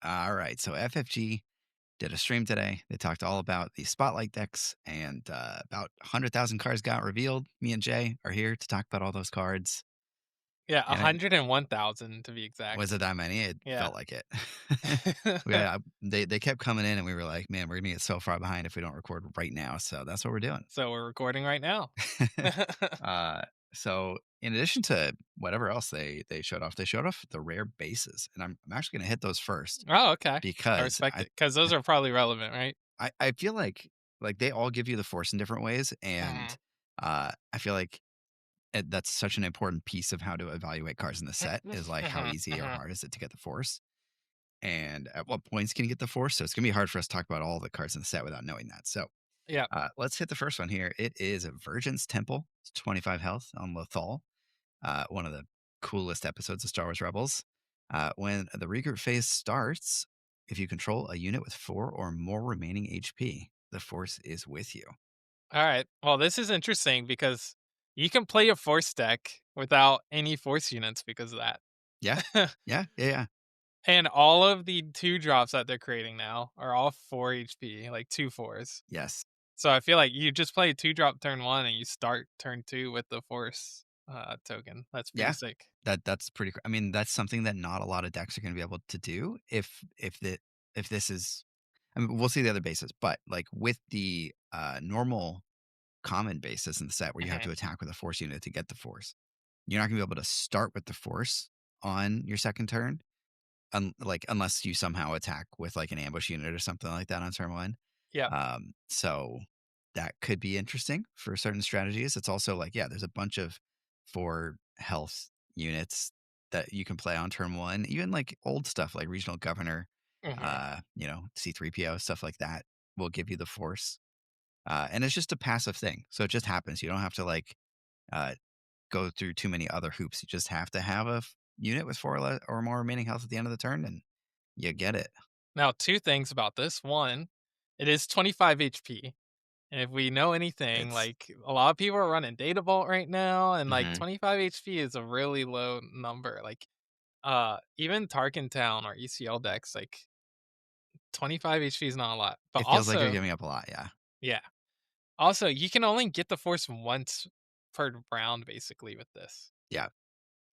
All right. So FFG did a stream today. They talked all about the spotlight decks, and about 100,000 cards got revealed. Me and Jay are here to talk about all those cards. Yeah, And it 101,000 to be was exact. it that many? It Yeah. felt like it. Yeah, they kept coming in, and we were like, man, we're gonna get so far behind if we don't record right now. So that's what we're doing. So we're recording right now. uh, so in addition to whatever else they showed off the rare bases, and I'm actually gonna hit those first Oh, okay. I because respect it because those are probably relevant, right? I feel like they all give you the force in different ways, and Mhm. I feel like that's such an important piece of how to evaluate cards in the set is like how Mhm, easy or mhm. hard is it to get the force, and at what points can you get the force. So it's gonna be hard for us to talk about all the cards in the set without knowing that. So Yeah. let's hit the first one here. It is a Virgin's Temple. It's 25 health on Lothal. One of the coolest episodes of Star Wars Rebels. When the regroup phase starts, if you control a unit with 4 or more remaining HP, the Force is with you. Alright. Well, this is interesting because you can play a force deck without any force units because of that. Yeah, yeah, yeah, yeah. And all of the 2 drops that they're creating now are all 4 HP, like 2 fours. Yes, So I feel like you just play a 2 drop turn 1 and you start turn 2 with the force, token. That's pretty yeah. sick. That's pretty. I mean, that's something that not a lot of decks are going to be able to do. If this is, I mean, we'll see the other bases, but like with the normal common basis in the set where you have Mhm. to attack with a force unit to get the force, you're not going to be able to start with the force on your second turn, like unless you somehow attack with like an ambush unit or something like that on turn one. Yeah. So that could be interesting for certain strategies. It's also like, yeah, there's a bunch of 4 health units that you can play on turn one, even like old stuff like regional governor, Mhm. C3PO, stuff like that will give you the force. And it's just a passive thing. So it just happens. You don't have to like uh, go through too many other hoops. You just have to have a unit with 4 or more remaining health at the end of the turn, and you get it. Now 2 things about this. 1, it is 25 HP, and if we know anything, It's like, a lot of people are running Data Bolt right now, and, like, mhm. 25 HP is a really low number. Like, even Tarkin Town or ECL decks, like, 25 HP is not a lot. But It feels like you're also giving up a lot. Yeah, yeah. Also, you can only get the force once per round basically with this. yeah.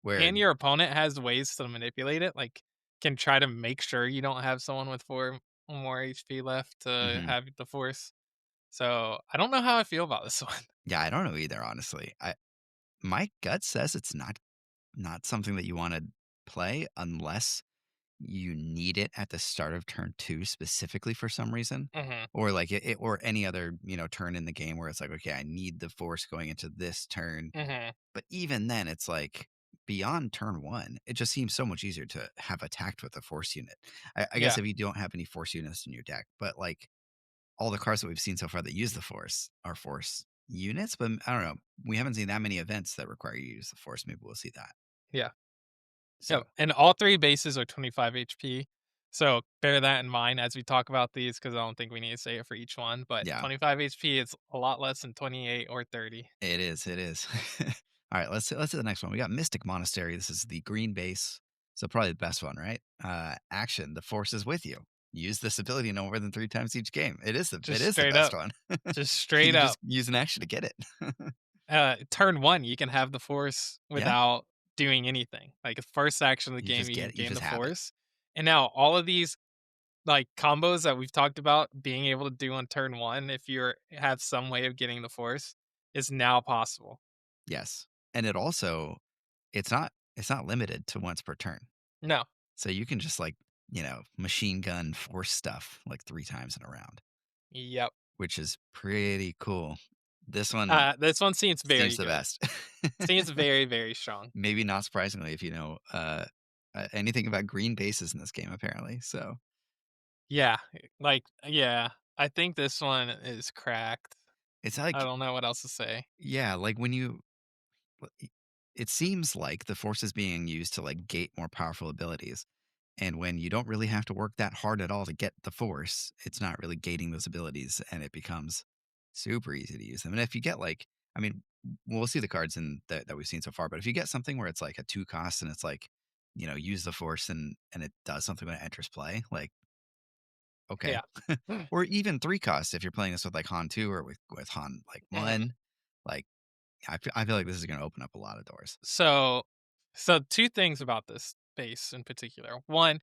Where And your opponent has ways to manipulate it, like, can try to make sure you don't have someone with 4 more HP left to mhm. have the force. So, I don't know how I feel about this one. Yeah, I don't know either. Honestly, my gut says it's not something that you want to play unless you need it at the start of turn 2 specifically for some reason, Mhm. or like or any other, turn in the game where it's like, "Okay, I need the force going into this turn." Mhm. But even then, it's like beyond turn 1, it just seems so much easier to have attacked with a force unit. I guess Yeah. if you don't have any force units in your deck, but like all the cards that we've seen so far that use the force are force units, but I don't know. We haven't seen that many events that require you to use the force. Maybe we'll see that. Yeah. So, Yep, and all 3 bases are 25 HP. So, bear that in mind as we talk about these, because I don't think we need to say it for each one, but yeah, 25 HP is a lot less than 28 or 30. it is. It is. All right, let's do the next one. We got Mystic Monastery. This is the green base, so probably the best one, right? Action: the force is with you. Use this ability no more than 3 times each game. It Just is the straight best up. one. Just straight You just up. use an action to get it. Turn 1, you can have the force Yeah, without doing anything. Like, the first action of the you game, just you get can it. You gain just the have it. force. And now all of these, like, combos that we've talked about being able to do on turn 1 if you're have some way of getting the force is now possible. Yes, and it's not limited to once per turn. No. So you can just like, machine gun force stuff like 3 times in a round, Yep. which is pretty cool. This one This one seems seems very the good. best. Seems very, very strong. Maybe not surprisingly if you know anything about green bases in this game, apparently. So Yeah, yeah, I think this one is cracked. it's I like, don't know what else to say. yeah, like when it seems like the force is being used to like gate more powerful abilities. And when you don't really have to work that hard at all to get the force, it's not really gating those abilities and it becomes super easy to use them. And if you get like, I mean, we'll see the cards that we've seen so far, but if you get something where it's like a 2 cost and it's like use the force and it does something when it enters play. Like, okay. Yeah. Or even 3 costs if you're playing this with like Han 2 or with Han like Mhm. 1. Like I feel like this is gonna open up a lot of doors. So so 2 things about this base in particular. 1,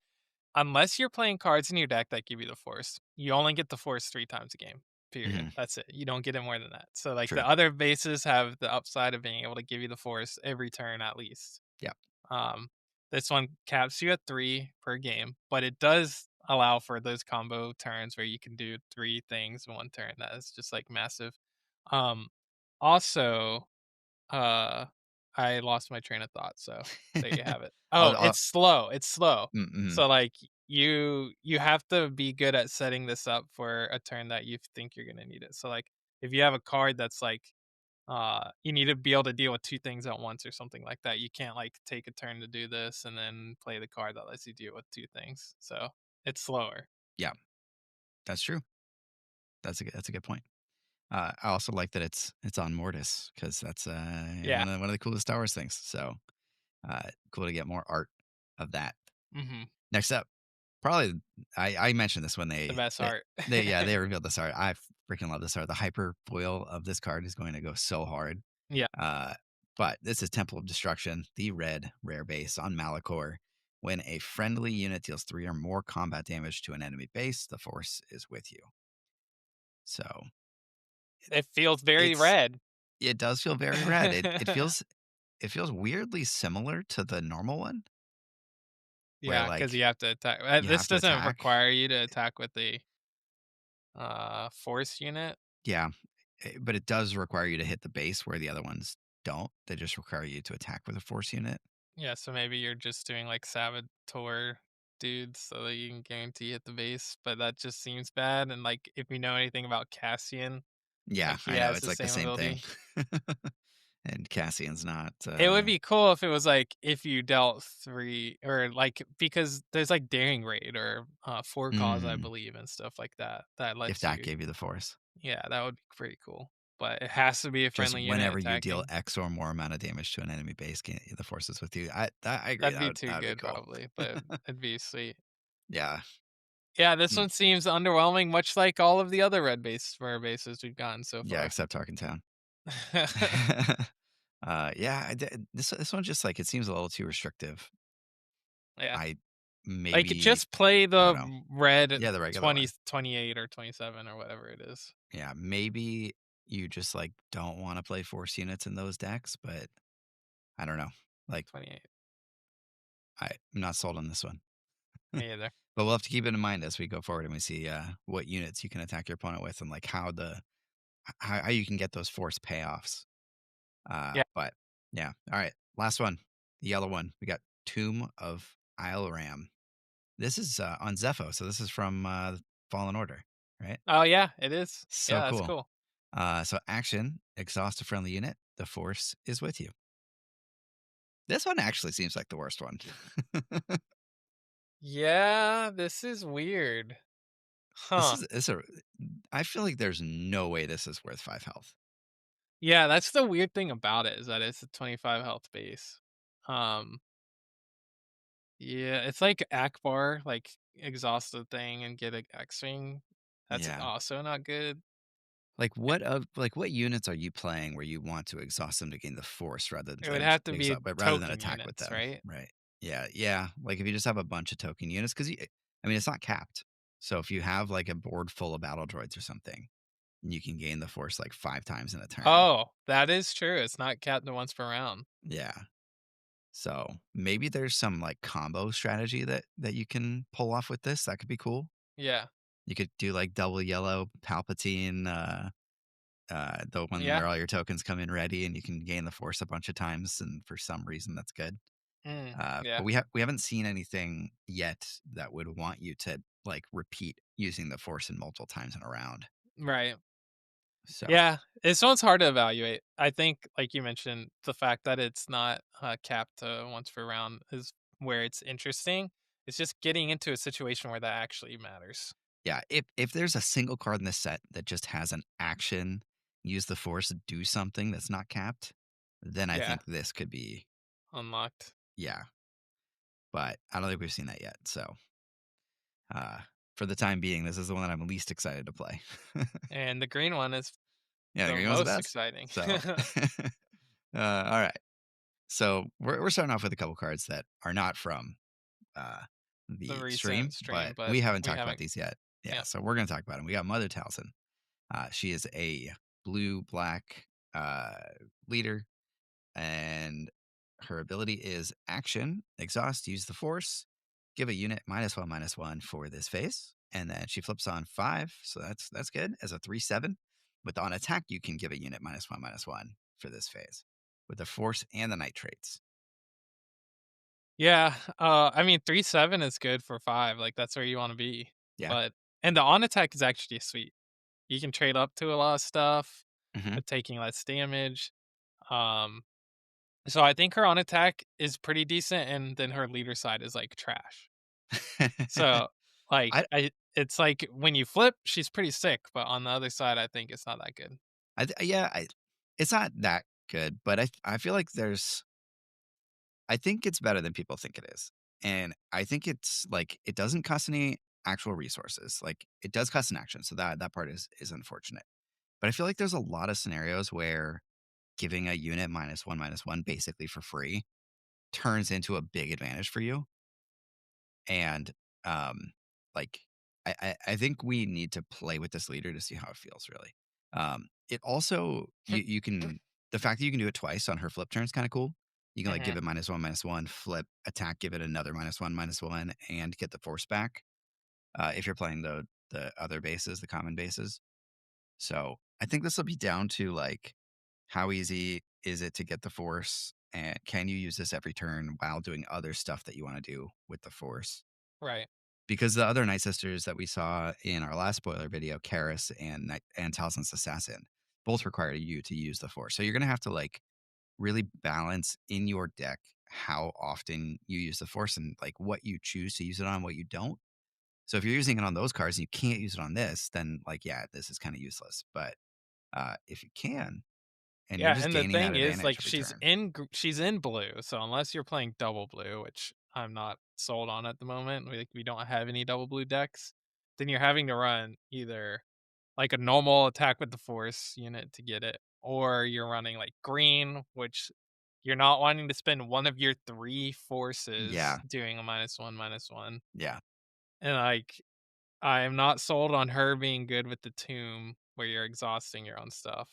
unless you're playing cards in your deck that give you the force, you only get the force 3 times a game, period. Mhm. That's it. You don't get it more than that. So, like, True. the other bases have the upside of being able to give you the force every turn at least. Yeah. Um, this one caps you at 3 per game, but it does allow for those combo turns where you can do 3 things in 1 turn. That is just, like, massive. Um, also, uh, I lost my train of thought, so there you have it. Oh, I'll it's slow. mhm. So, like, you have to be good at setting this up for a turn that you think you're gonna need it. So, like, if you have a card that's like, you need to be able to deal with 2 things at once or something like that. You can't, like, take a turn to do this and then play the card that lets you deal with 2 things. So, it's slower. Yeah, that's true. That's a good point. I also like that it's on Mortis because that's Yeah. one of the coolest Star Wars things. So cool to get more art of that. Mhm. Next up, probably I mentioned this when The they best they, art. they revealed this art. I freaking love this art. The hyper foil of this card is going to go so hard. Yeah. Uh, but this is Temple of Destruction, the red rare base on Malachor. When a friendly unit deals 3 or more combat damage to an enemy base, the force is with you. So It feels very it's red. it does feel very red. It feels weirdly similar to the normal one, where Yeah, because like you have to attack you this have to doesn't attack. require you to attack with the, force unit. Yeah, but it does require you to hit the base where the other ones don't. They just require you to attack with a force unit. Yeah, so maybe you're just doing, like, Saboteur dudes so that you can guarantee hit the base, but that just seems bad, and, like, if you know anything about Cassian, Yeah, like, he I know has it's the like the same same thing. ability. And Cassian's not. It would be cool if it was, like, if you dealt 3 or, like because there's, like, Daring Raid or, 4 Cause, I Mm, believe, and stuff like that, that if lets that you gave you the force, yeah, that would be pretty cool, but it has to be a just friendly unit whenever you deal attacking. X or more amount of damage to an enemy base, the force is with you. I agree. That'd That be would too that would be good cool. probably, but it'd be sweet. Yeah. Yeah, this Mm, one seems underwhelming, much like all of the other red base rare bases we've gotten so yeah. far. Except Talking Town. Yeah. This one just like it seems a little too restrictive. Yeah. I Like, maybe just play I don't the know. red Yeah, the regular 20, one. 28 or 27 or whatever it is. Yeah, maybe you just like don't want to play force units in those decks, but I don't know. Like 28. I'm not sold on this one. Me either. But we'll have to keep it in mind as we go forward and we see what units you can attack your opponent with and like how you can get those force payoffs. Yeah. But yeah, all right. Last one, the yellow one. We got Tomb of Isle Ram. This is on Zepho, so this is from Fallen Order, right? Oh, yeah, it is. So Yeah, that's cool. cool. So action, exhaust a friendly unit. The force is with you. This one actually seems like the worst one. Yeah, this is weird. this Huh. is it's a. I feel like there's no way this is worth 5 health. Yeah, that's the weird thing about it is that it's a 25 health base. Um, yeah, it's like Akbar, like, exhaust the thing and get a X-Wing. That's Yeah. also not good. What units are you playing where you want to exhaust them to gain the force rather It would than have to be exhaust, but rather than token attack with units, them, right? right? Yeah, yeah. Like if you just have a bunch of token units, because I mean, it's not capped. So if you have like a board full of battle droids or something, you can gain the force like 5 times in a turn. Oh, that is true. It's not capped to once per round. Yeah. So maybe there's some like combo strategy that you can pull off with this. That could be cool. Yeah. You could do like double yellow Palpatine, the one Yeah. where all your tokens come in ready and you can gain the force a bunch of times, and for some reason that's good. But Yeah. we haven't seen anything yet that would want you to like repeat using the force in multiple times in a round. Right. So Yeah. This one's hard to evaluate. I think, like you mentioned, the fact that it's not capped to once per round is where it's interesting. It's just getting into a situation where that actually matters. yeah, if there's a single card in this set that just has an action, use the force, do something that's not capped, then I Yeah. think this could be Unlocked. yeah. but I don't think we've seen that yet. So uh, for the time being, this is the one that I'm least excited to play. And the green one is Yeah, the the green one's the most best. exciting. So all right. So we're starting off with a couple cards that are not from uh, The the recent stream, stream, but but we haven't we talked about haven't. these yet. Yeah, Yeah. so we're gonna talk about them. We got Mother Talson. She is a blue black uh, leader, and her ability is action, exhaust, use the force, give a unit -1/-1 for this phase, and then she flips on 5, so that's good as a 3/7. With on attack, you can give a unit -1/-1 for this phase with the force and the night traits. Yeah, I mean 3/7 is good for 5, like, that's where you wanna be, Yeah. but and the on attack is actually sweet. You can trade up to a lot of stuff Hmm. with taking less damage, um, so I think her on attack is pretty decent, and then her leader side is, like, trash. So, I, it's like when you flip, she's pretty sick, but on the other side, I think it's not that good. yeah, it's not that good, but I feel like I think it's better than people think it is. And I think it's like it doesn't cost any actual resources. Like it does cost an action, so that part is unfortunate. But I feel like there's a lot of scenarios where giving a unit -1/-1 basically for free turns into a big advantage for you. And um like I think we need to play with this leader to see how it feels really. It also you can the fact that you can do it twice on her flip turn is kind of cool. You can like give Mhm, it -1/-1, flip, attack, give it another -1/-1, and get the force back. If you're playing the other bases, the common bases. So I think this will be down to like how easy is it to get the force, and can you use this every turn while doing other stuff that you want to do with the force? right. Because the other Night Sisters that we saw in our last spoiler video, Karis and Talson's Assassin, both require you to use the Force. So you're gonna have to like really balance in your deck how often you use the Force and like what you choose to use it on, what you don't. So if you're using it on those cards and you can't use it on this, then like yeah, this is kind of useless. But if you can, and you're Yeah, just and the gaining that thing is, advantage like, every turn. she's in blue, so unless you're playing double blue, which I'm not sold on at the moment, we don't have any double blue decks, then you're having to run either, like, a normal attack with the force unit to get it, or you're running, like, green, which you're not wanting to spend one of your 3 forces Yeah, doing a -1/-1, yeah, and, like, I'm not sold on her being good with the tomb where you're exhausting your own stuff.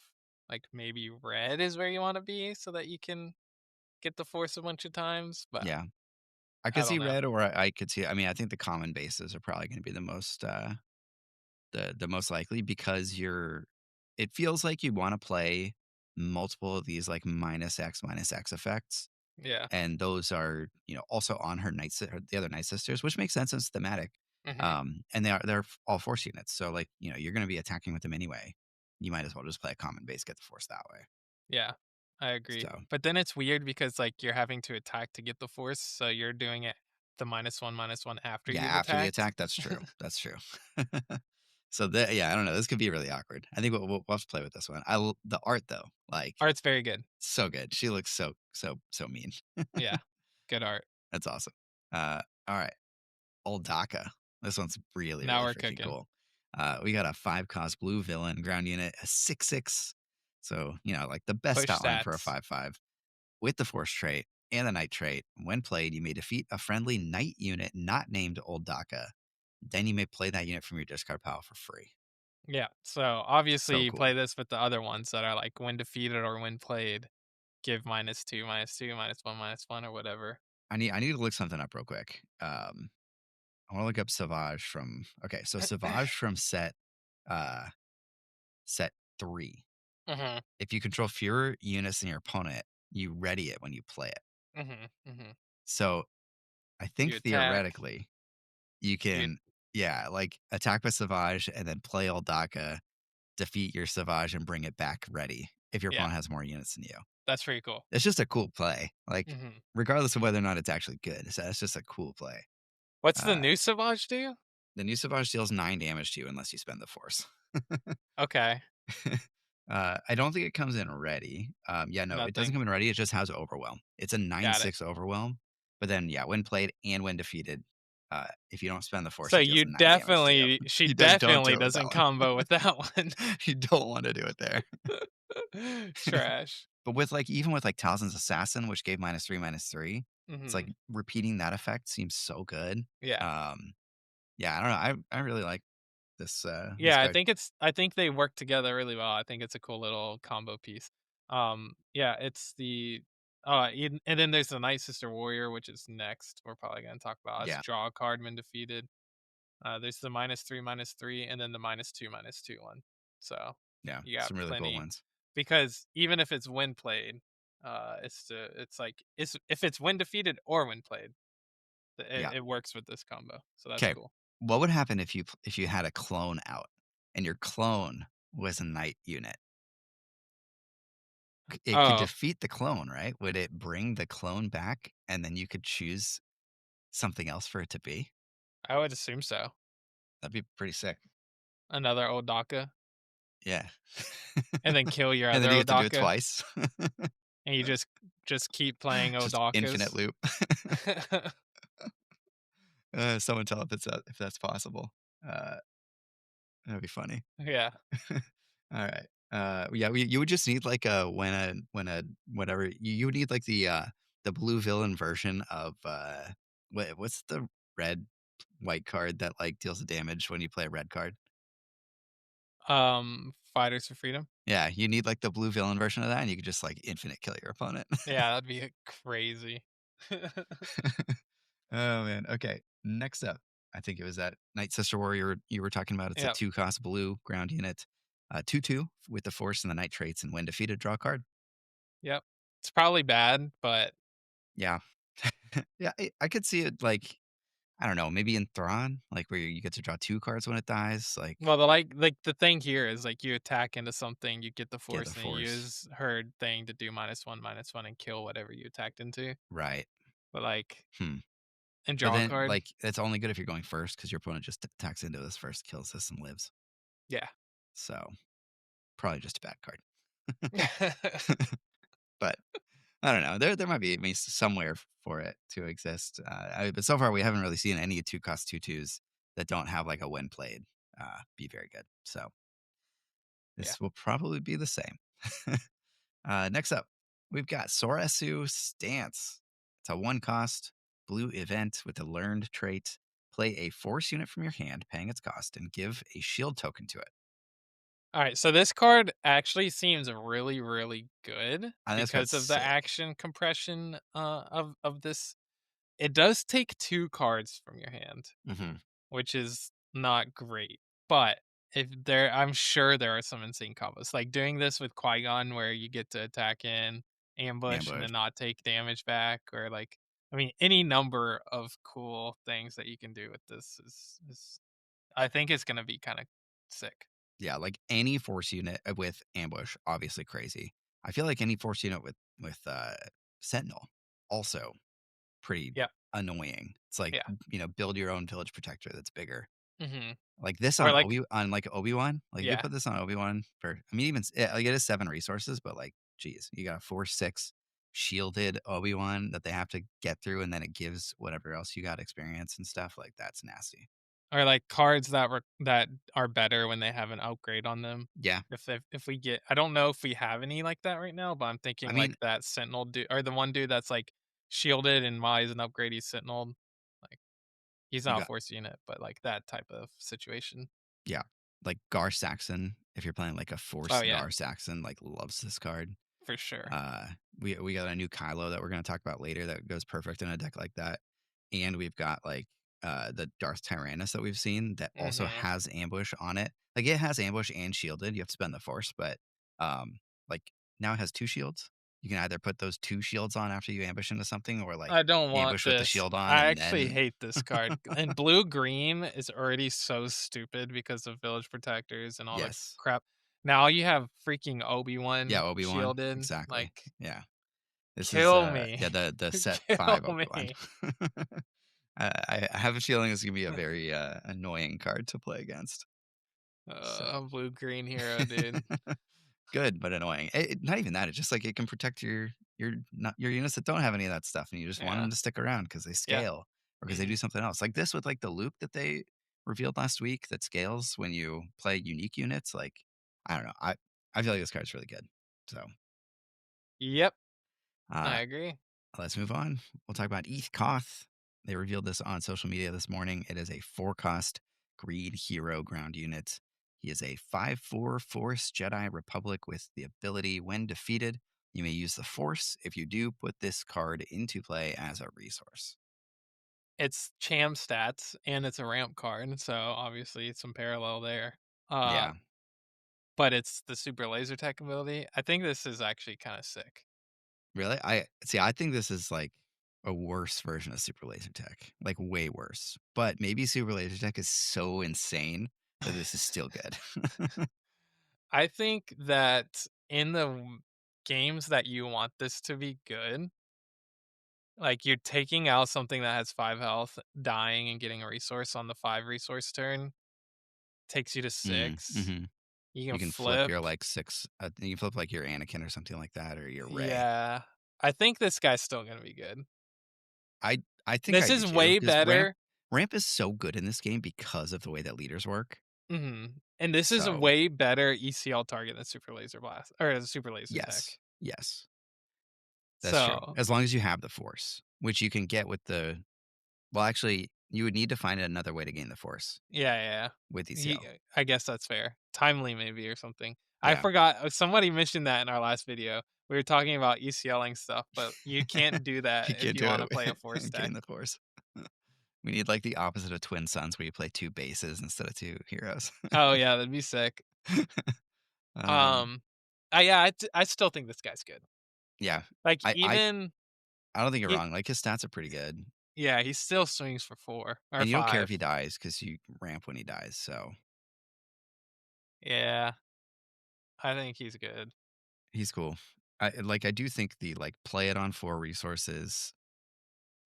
Like maybe red is where you want to be so that you can get the force a bunch of times, but yeah. I I could don't see know. red, or I could see. I mean, I think the common bases are probably going to be the most the most likely because you're it feels like you wanna play multiple of these, like, -X effects, Yeah. and those are, also on her the other Night Sisters, which makes sense, it's thematic. Mhm. And they're all force units, so, like, you're gonna be attacking with them anyway. You might as well just play a common base, get the force that way. Yeah. I agree. So, But then it's weird because like you're having to attack to get the force, so you're doing it the -1/-1 after yeah, you've after the attacked. attack, that's true, that's true. So, yeah, I don't know, this could be really awkward. I think we'll have to play with this one. The art, though, like, Art's very good. so good. She looks so mean. Yeah. Good art. That's awesome. All right. Old Daka. This one's really, Now really we're freaking cooking. cool. We got a 5 cost blue villain ground unit, a 6/6. So, like the best Push stat line for a stats. 5/5 with the force trait and the night trait. When played, you may defeat a friendly night unit not named Old Daka. Then you may play that unit from your discard pile for free. Yeah. So obviously So you cool. play this with the other ones that are like when defeated or when played, give -2, -2, -1, -1, or whatever. I need to look something up real quick. I want to look up Savage from okay, so Savage from uh set 3. Mhm. If you control fewer units than your opponent, you ready it when you play it. Mhm. Mhm. So I You think attack. theoretically you You can, yeah, like attack with Savage and then play Oldaka, defeat your Savage and bring it back ready if your yeah, opponent has more units than you. that's pretty cool. It's just a cool play. Like, Mhm. regardless of whether or not it's actually good, so it's just a cool play. What's the Uh, new Savage do? the new Savage deals 9 damage to you unless you spend the force. Okay, I don't think it comes in ready. Yeah, no, it doesn't nothing. come in ready. It just has overwhelm. It's a nine Got it. six overwhelm. But then, yeah, when played and when defeated, if you don't spend the force, So it deals you 9 damage to you. definitely she You don't do definitely it with that doesn't one. combo with that one. You don't want to do it there. Trash. But with like even with like Talson's Assassin, which gave -3/-3, it's like Mhm. repeating that effect seems so good. Yeah. Um, yeah, I don't know. I really like this Yeah, card. I think they work together really well. I think it's a cool little combo piece. Yeah, it's the and then there's the Night Sister Warrior, which is next. We're probably gonna talk about as Yeah, draw a card when defeated. There's the -3/-3, and then the -2/-2 one. So yeah, you got some really cool plenty ones. because even if it's win played, it's like it's if it's win defeated or win played, Yeah. it works with this combo. So that's Okay. cool. What would happen if you had a clone out and your clone was a knight unit? It could Oh, defeat the clone, right? Would it bring the clone back and then you could choose something else for it to be? I would assume so. That'd be pretty sick. Another Odaka, Yeah. and then kill your And other then you get to do it Odaka, twice. and you just keep playing Just infinite Odakas. loop. Someone tell if that's possible. Uh, that'd be funny. Yeah. All right. Yeah, you would just need like a when a whatever you would need like the blue villain version of what's the red white card that like deals the damage when you play a red card? Fighters for Freedom. Yeah, you need like the blue villain version of that, and you could just like infinite kill your opponent. Yeah, that'd be crazy. Oh man. Okay. Next up, I think it was that Night Sister Warrior you were talking about. It's a Yep, 2 cost blue ground unit. 2/2 with the force and the night traits, and when defeated, draw a card. yep. It's probably bad, but Yeah. Yeah, I could see it like, I don't know, maybe in Thrawn, like where you get to draw 2 cards when it dies, like well, the thing here is like you attack into something, you get the get the force, and you force. use her thing to do -1/-1 and kill whatever you attacked into. Right. But like Hmm. and But draw a then card. like it's only good if you're going first because your opponent just attacks into this first, kills this, and lives. Yeah. So probably just a bad card. But I don't know. There might be at least somewhere for it to exist. But so far we haven't really seen any 2 cost 2/2s that don't have like a when played be very good. So Yeah. this will probably be the same. Next up, we've got Sorasu Stance. It's a 1 cost blue event with a learned trait. Play a force unit from your hand, paying its cost, and give a shield token to it. Alright, so this card actually seems really, really good And this card's because of the sick. action compression, of this. It does take 2 cards from your hand, Hmm. which is not great, but if there I'm sure there are some insane combos, like doing this with Qui-Gon where you get to attack in, ambush, and Ambush. then not take damage back, or like I mean, any number of cool things that you can do with this is I think it's gonna be kinda sick. Yeah, like any force unit with ambush, obviously crazy. I feel like any force unit with Sentinel also pretty Yeah, annoying. It's like, yeah. build your own village protector that's bigger. Mhm. Like this Or on like Obi-Wan, like you yeah. put this on Obi-Wan for I mean even yeah, like it is 7 resources, but like geez, you got a 4/6 shielded Obi-Wan that they have to get through and then it gives whatever else you got experience and stuff like that's nasty. Or like cards that are better when they have an upgrade on them. Yeah. If we get I don't know if we have any like that right now, but I'm I thinking mean, like that Sentinel dude or the one dude that's like shielded and while he's an upgrade, he's Sentinel. Like he's you not a got force unit, but like that type of situation. yeah, like Gar Saxon, if you're playing like a Oh force yeah, Gar Saxon, like loves this card. for sure. Uh, we got a new Kylo that we're gonna talk about later that goes perfect in a deck like that, and we've got like the Darth Tyrannus that we've seen that also Mhm. has ambush on it. Like it has ambush and shielded. You have to spend the force, but um, like now it has 2 shields. You can either put those 2 shields on after you ambush into something, or like I don't want ambush with the this. shield on, I and actually then hate this card. And blue green is already so stupid because of village protectors and all the yes, crap. Now you have freaking yeah, Obi-Wan Obi Wan shielded. exactly, Like, yeah. This is kill me. yeah the set Kill 5 Obi-Wan. me. I have a feeling it's gonna be a very annoying card to play against. So Blue green hero, dude. good, but annoying. Not even that. It's just like it can protect your units that don't have any of that stuff, and you just want Yeah. them to stick around because they Yeah. scale or because they Mhm. do something else. Like this with like the loop that they revealed last week that scales when you play unique units. Like I don't know, I feel like this card's really good. So Yep, I uh, agree. let's move on. We'll talk about EthC. They revealed this on social media this morning. It is a 4-cost Greed Hero ground unit. He is a 5/4 Force Jedi Republic with the ability, when defeated, you may use the Force. If you do, put this card into play as a resource. It's Cham stats, and it's a ramp card, so obviously it's some parallel there. Uh, Yeah, but it's the super laser tech ability. I think this is actually kinda sick. really? I see. I think this is like a worse version of Super Laser Tech, like way worse. But maybe Super Laser Tech is so insane that this is still good. I think that in the games that you want this to be good, like, you're taking out something that has 5 health, dying and getting a resource on the 5 resource turn, takes you to 6. Mm-hmm. You can You can flip flip. your like six. You can flip like your Anakin or something like that, or your Ray. Yeah. I think this guy's still gonna be good. I think This I do is too way because ramp better. ramp is so good in this game because of the way that leaders work. Mhm. And this is a So way better ECL target than Super Laser Blast or Super Laser yes, Tech. yes, that's true. So, As long as you have the force, which you can get with the well, actually, you would need to find another way to gain the force yeah, yeah, with yeah. ECL. I guess that's fair. Timely maybe or something. I Yeah, forgot somebody mentioned that in our last video. We were talking about ECLing stuff, but you can't do that you if can't you do wanna play a it force and tech. gain the force. We need like the opposite of Twin Suns, where you play 2 bases instead of 2 heroes. Oh, yeah, that'd be sick. um, Um, yeah, I still think this guy's good. yeah, Like, I I even I don't think you're he wrong. Like his stats are pretty good. yeah, he still swings for 4 or And you don't care if 5. he dies because you ramp when he dies, so Yeah, I think he's good. he's cool. I do think the, like, play it on 4 resources,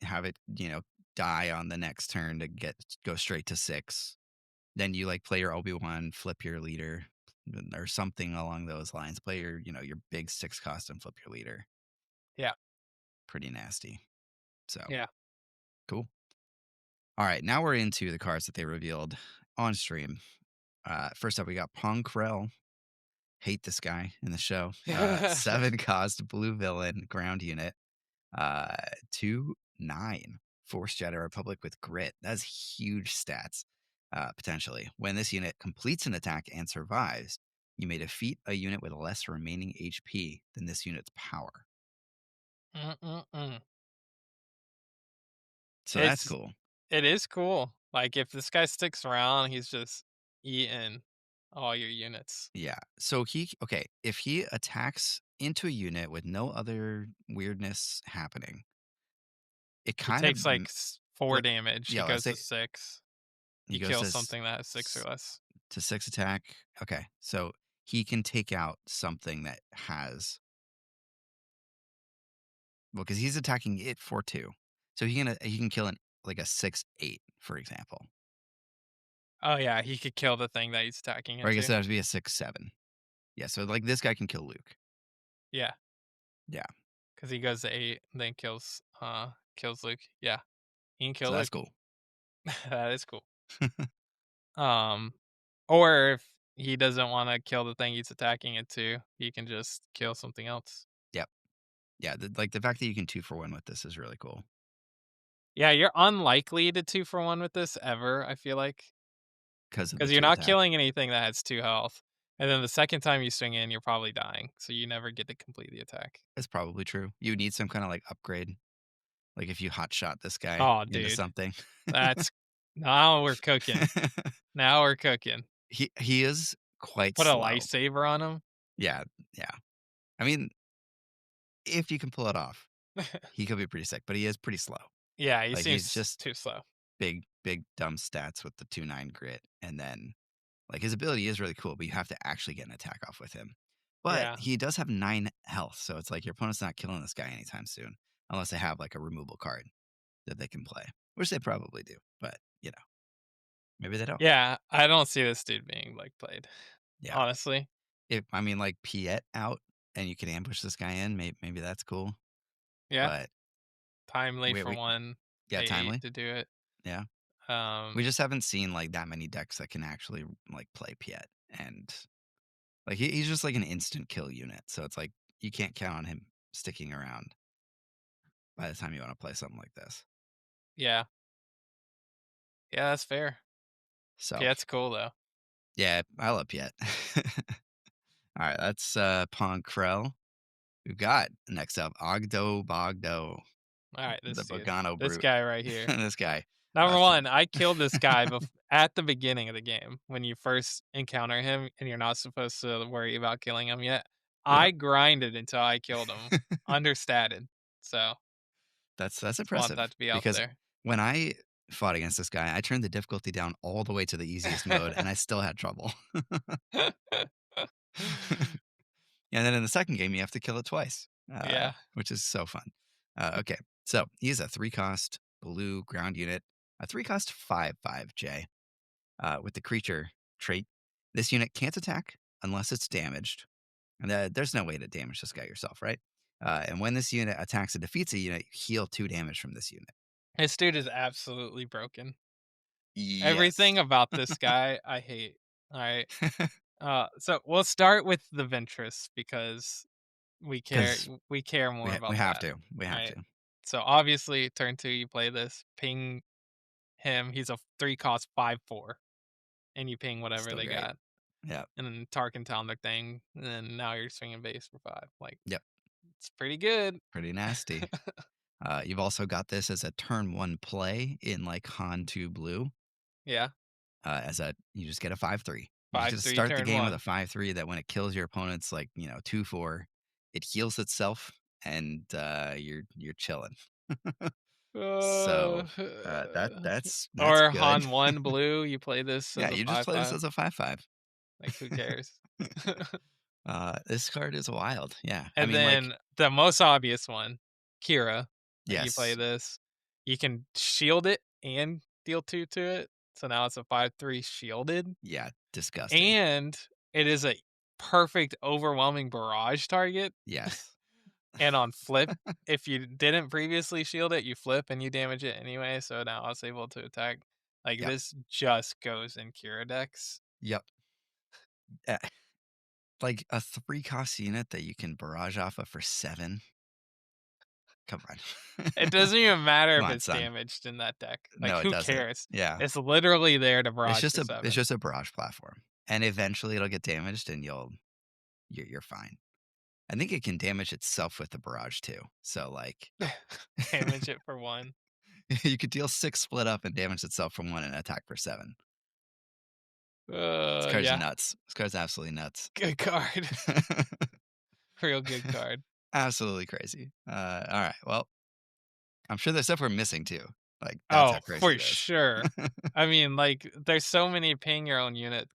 have it, die on the next turn to go straight to 6. Then you, like, play your Obi-Wan, flip your leader, or something along those lines. Play your big 6 cost and flip your leader. Yeah, Pretty nasty. So, yeah. cool. Alright, now we're into the cards that they revealed on stream. First up, we got Ponkrell. Hate this guy in the show. 7 cost blue villain ground unit. Uh 2/9 Force Jedi Republic with grit. That's huge stats. Potentially. When this unit completes an attack and survives, you may defeat a unit with less remaining HP than this unit's power. Mm-mm-mm. So that's It's cool. it is cool. Like, if this guy sticks around, he's just eating all your units. Yeah. So okay, if he attacks into a unit with no other weirdness happening, it He kind of takes, like, 4 like damage. He yeah, let's goes to say 6. he He goes kills something that has 6 or s- less. to 6 attack. Okay. So he can take out something that has well, because he's attacking it for 2. So he can kill an like a 6/8, for example. Oh, yeah, he could kill the thing that he's attacking Or I guess into. it has to be a 6/7. Yeah, so like this guy can kill Luke. Yeah, Yeah. because he goes to 8 and then kills Luke. Yeah, he can kill So that's Luke. cool. That is cool. Um, or if he doesn't wanna kill the thing he's attacking it to, he can just kill something else. Yep. Yeah, like the fact that you can 2 for 1 with this is really cool Yeah, you're unlikely to 2 for 1 with this ever, I feel like, because of the because 'cause you're 2 not attack. killing anything that has 2 health, and then the second time you swing in, you're probably dying, so you never get to complete the attack. It's probably true. You would need some kind of like upgrade, like if you hot shot this guy Oh, into dude, something. that's now we're cooking. Now we're cooking. He is quite Put a slow. lightsaber on him. Yeah, yeah. I mean, if you can pull it off, he could be pretty sick, but he is pretty slow. Yeah, he Like he's seems just too slow. big dumb stats with the 2/9 grit, and then like his ability is really cool, but you have to actually get an attack off with him. But Yeah. he does have 9 health, so it's like your opponent's not killing this guy anytime soon, unless they have like a removal card that they can play, which they probably do. But maybe they don't. Yeah, I don't see this dude being, like, played, Yeah, honestly. if I mean like Piet out and you can ambush this guy in, maybe that's cool. Yeah, but timely for we one, yeah, A8 timely. to do it. Yeah. We Um, just haven't seen like that many decks that can actually like play Piet. And like he's just like an instant kill unit. So it's like you can't count on him sticking around by the time you want to play something like this. yeah. Yeah, that's fair. So Piet's cool though. yeah, I love Piet. All right, that's Ponkrell. We've got next up Ogdo Bogdo, Alright, the this dude. Bogano This Brute. guy right here. This guy. Number So 1, I killed this guy at the beginning of the game when you first encounter him and you're not supposed to worry about killing him yet. yeah. I grinded until I killed him, understated. So, That's just want impressive that to be out because there. when I fought against this guy, I turned the difficulty down all the way to the easiest mode and I still had trouble. And then in the second game, you have to kill it twice, Yeah. which is so fun. Okay, so he's a 3-cost blue ground unit, a 3-cost 5/5 J with the creature trait. This unit can't attack unless it's damaged, and there's no way to damage this guy yourself, right? And when this unit attacks and defeats a unit, you heal 2 damage from this unit. This dude is absolutely broken. Yes, Everything about this guy, I hate. Alright. So we'll start with the Ventress because we care because we care more we about have that. to, we have Alright. to. So obviously turn 2 you play this, ping him, he's a 3 cost 5/4, and you ping whatever Still they great. got, Yep, and then Tarkin Town their thing, and then now you're swinging base for 5, like, yep, it's pretty good. pretty nasty. You've also got this as a turn 1 play in like Han 2 blue. Yeah, As a you just get a 5/3. You just get to 5/3 start the turn game with a 1. 5/3 that when it kills your opponent's like, 2/4, it heals itself and you're chilling. So, Uh, that's or good. Han 1 blue, you play this Yeah, as a you just play this 5/5, as a 5/5. like, who cares? This card is wild. Yeah. I And mean, like, then the most obvious one, Kira, you play yes. this, you can shield it and deal 2 to it, so now it's a 5/3 shielded, Yeah, disgusting. and it is a perfect overwhelming barrage target, Yes. and on flip, if you didn't previously shield it, you flip and you damage it anyway, so now it's able to attack. Like, Yep. this just goes in Kira decks. Yep. Eh, like a 3-cost unit that you can barrage off of for 7. Come on. It doesn't even matter Come if on, it's son. damaged in that deck, like, No, it who doesn't. cares? Yeah. It's literally there to It's barrage just for it's 7. just a barrage platform, and eventually it'll get damaged, and you're fine. I think it can damage itself with the barrage too. So like, Damage it for 1. you could deal 6 split up and damage itself for 1 and attack for 7. This card's Yeah, nuts. This card's absolutely nuts. good card. Real good card. Absolutely crazy. All right. Well, I'm sure there's stuff we're missing too. Like that's how Oh, crazy for it is. sure. I mean, like, there's so many paying your own unit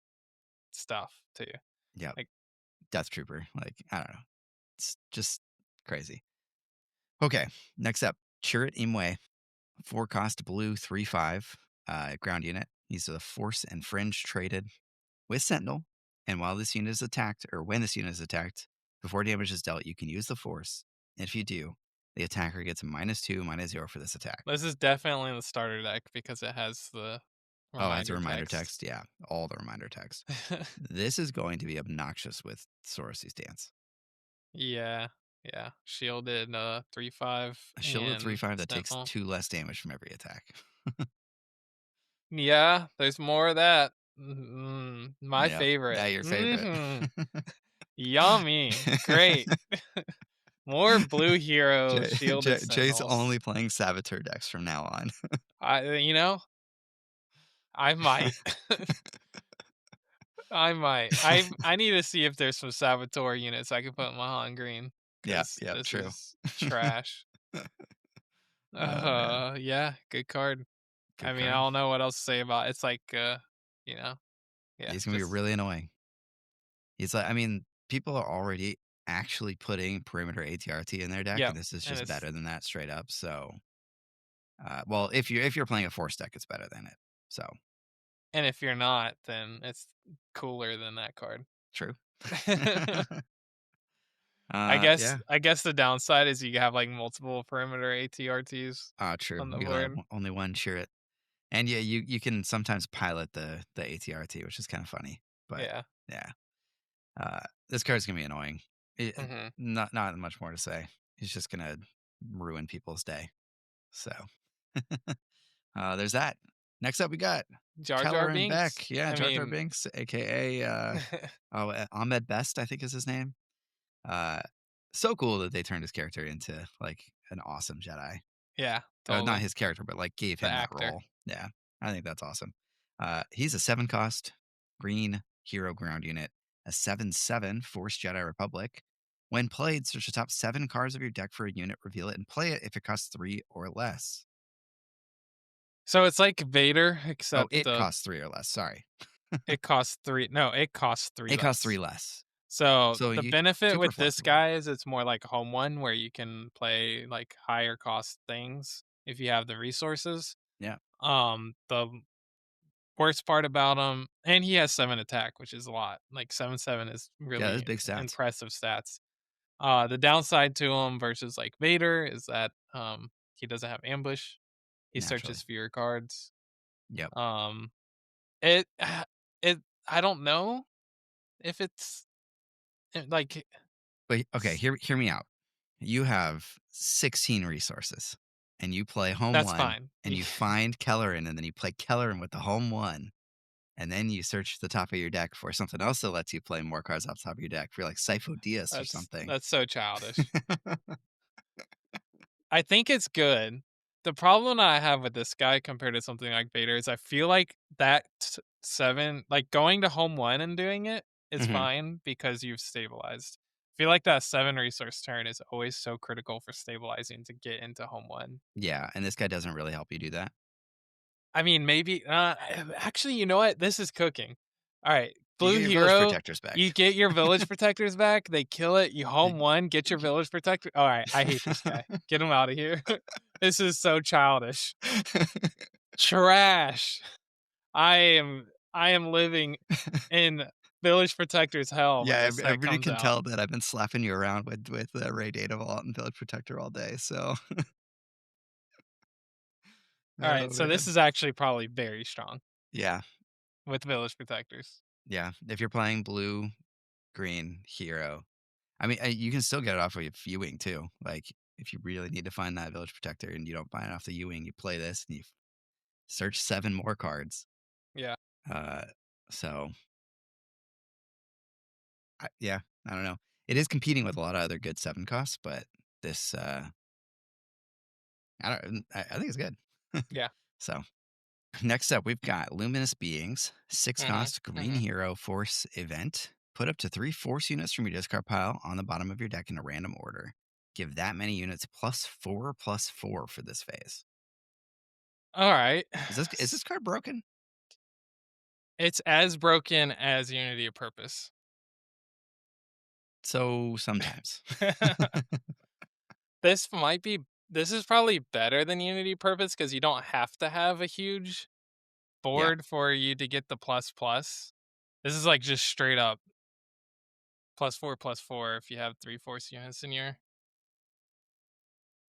stuff too. Yep. Like, Death Trooper. Like I don't know. It's just crazy. Okay. Next up, Churret Imwe. 4-cost blue 3/5 ground unit. He's a force and fringe traded with Sentinel. And while this unit is attacked, or when this unit is attacked, before damage is dealt, you can use the force. And if you do, the attacker gets -2, -0 for this attack. this is definitely the starter deck because it has the Oh, that's a reminder reminder text. text. Yeah, all the reminder text. This is going to be obnoxious with Sorosy stance. Yeah, yeah. Shielded 3/5 A shielded and 3/5 that takes Sentinel. 2 less damage from every attack. Yeah, there's more of that. My Yep, favorite. yeah, your favorite. Yummy. Great. More blue hero shielded Jay's sentinels. only playing Saboteur decks from now on. I might. I might. I need to see if there's some Saboteur units I can put in my Han Green Yeah, because yeah, this true. is trash. Oh, man. Yeah, good card. I Good mean, I card. don't know what else to say about it. It's like, yeah, He's gonna be just really annoying. He's like I mean, people are already actually putting perimeter ATRT in their deck, yeah, and this is and just it's better than that straight up, so, well, if you're playing a Force deck, it's better than it. So, and if you're not, then it's cooler than that card. true. Yeah. I guess the downside is you have, like, multiple perimeter ATRTs True. on the You only have board. only one Churret. And yeah, you can sometimes pilot the ATRT, which is kind of funny. But Yeah. yeah, uh, this card's gonna be annoying. Mhm. Not much more to say. He's just gonna ruin people's day. So there's that. Next up, we got Jar Kylo Jar Ren Binks. Beck. Yeah, I Jar Jar mean Binks, aka Ahmed Best, I think is his name. Uh, so cool that they turned his character into like an awesome Jedi. yeah, Not totally. his character, but like gave The him that actor. role. Yeah, I think that's awesome. He's a 7 cost green hero ground unit, a 7/7 Force Jedi Republic. When played, search the top 7 cards of your deck for a unit, reveal it, and play it if it costs 3 or less. So it's like Vader, Oh, except, it costs 3 or less. Sorry, it costs 3 no, it costs 3 it costs 3 less. less. So, So the you benefit super with this flexible. guy is it's more like Home One, where you can play, like, higher cost things if you have the resources. Yeah, The worst part about him and he has 7 attack, which is a lot. Like, 7/7 is yeah, that's really big stats impressive stats. The downside to him versus, like, Vader is that, he doesn't have ambush. He searches naturally. fewer cards. Yep. Um, it it I don't know if it's, like But okay, s hear me out. You have 16 resources, and you play home that's one, fine. and you find Kellerin, and then you play Kellerin with the home one, and then you search the top of your deck for something else that lets you play more cards off the top of your deck for like Sifo Dyas or something. That's so childish. I think it's good. The problem I have with this guy compared to something like Vader is I feel like that 7 like, going to home 1 and doing it is Mhm. fine because you've stabilized. I feel like that 7 resource turn is always so critical for stabilizing to get into home 1. Yeah, and this guy doesn't really help you do that. I mean, maybe actually, you know what? This is cooking. Alright, You blue get your village hero, protectors back. you get your village protectors back, they kill it, you home 1, get your village protector alright, I hate this guy. Get him out of here. This is so childish. Trash. I am living in village protector's hell when Yeah, this set everybody comes can out. tell that I've been slapping you around with Ray Data Vault and Village Protector all day. So, oh Alright, so this man, is actually probably very strong yeah, with village protectors. yeah. If you're playing blue green hero, I mean, you can still get it off of viewing too. Like if you really need to find that village protector and you don't find it off the Ewing, you play this and you search 7 more cards. Yeah. Uh, so yeah, I don't know. It is competing with a lot of other good 7 costs, but this I think it's good. Yeah. So next up, we've got Luminous Beings, 6 Mhm, cost green mhm. hero force event. Put up to 3 force units from your discard pile on the bottom of your deck in a random order. Give that many units +4/+4 for this phase. Alright. Is this card broken? It's as broken as Unity of Purpose. So sometimes. This might be this is probably better than Unity Purpose because you don't have to have a huge Yeah, board for you to get the plus plus. This is like just straight up +4/+4 if you have 3 force units in your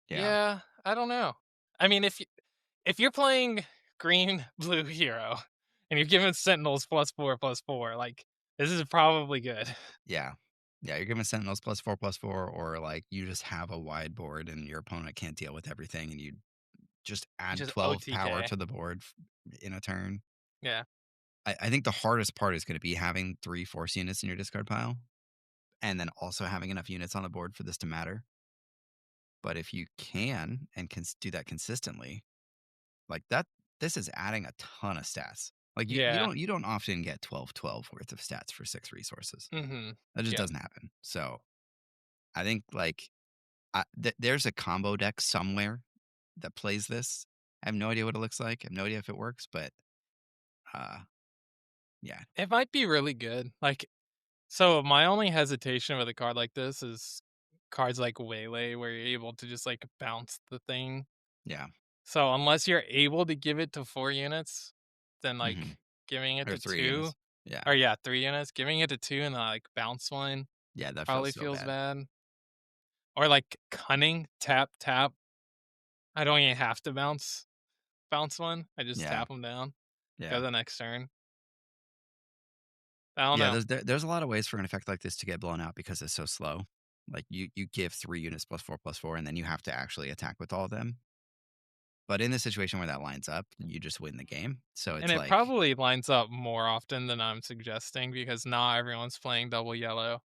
yeah, yeah, I don't know. I mean, if you're playing green blue hero and you're giving Sentinels +4/+4, like this is probably good. yeah. Yeah, you're giving Sentinels +4/+4, or like you just have a wide board and your opponent can't deal with everything and you just add Just 12 power OTK. to the board in a turn. Yeah. I think the hardest part is going to be having 3 force units in your discard pile and then also having enough units on the board for this to matter. But if you can do that consistently, like that, this is adding a ton of stats. Like Yeah. you don't often get 12/12 worth of stats for 6 resources. Mhm. That just Yep. doesn't happen. So I think like there's a combo deck somewhere that plays this. I have no idea what it looks like. I have no idea if it works, but uh, yeah, It might be really good. Like so my only hesitation with a card like this is cards like Waylay where you're able to just like bounce the thing. yeah, So unless you're able to give it to 4 units, then hmm like giving it or to 3 units. 2 Yeah, or yeah, 3 units, giving it to 2 and then like bounce one yeah, that feels probably so feels bad. bad. Or like cunning, tap, tap. I don't even have to bounce one. I just Yeah, tap them down. Go yeah. the next turn. I don't Yeah, know. there's a lot of ways for an effect like this to get blown out because it's so slow. Like, you give 3 units +4/+4, and then you have to actually attack with all of them. But in the situation where that lines up, you just win the game. So And it's it like probably lines up more often than I'm suggesting because not everyone's playing double yellow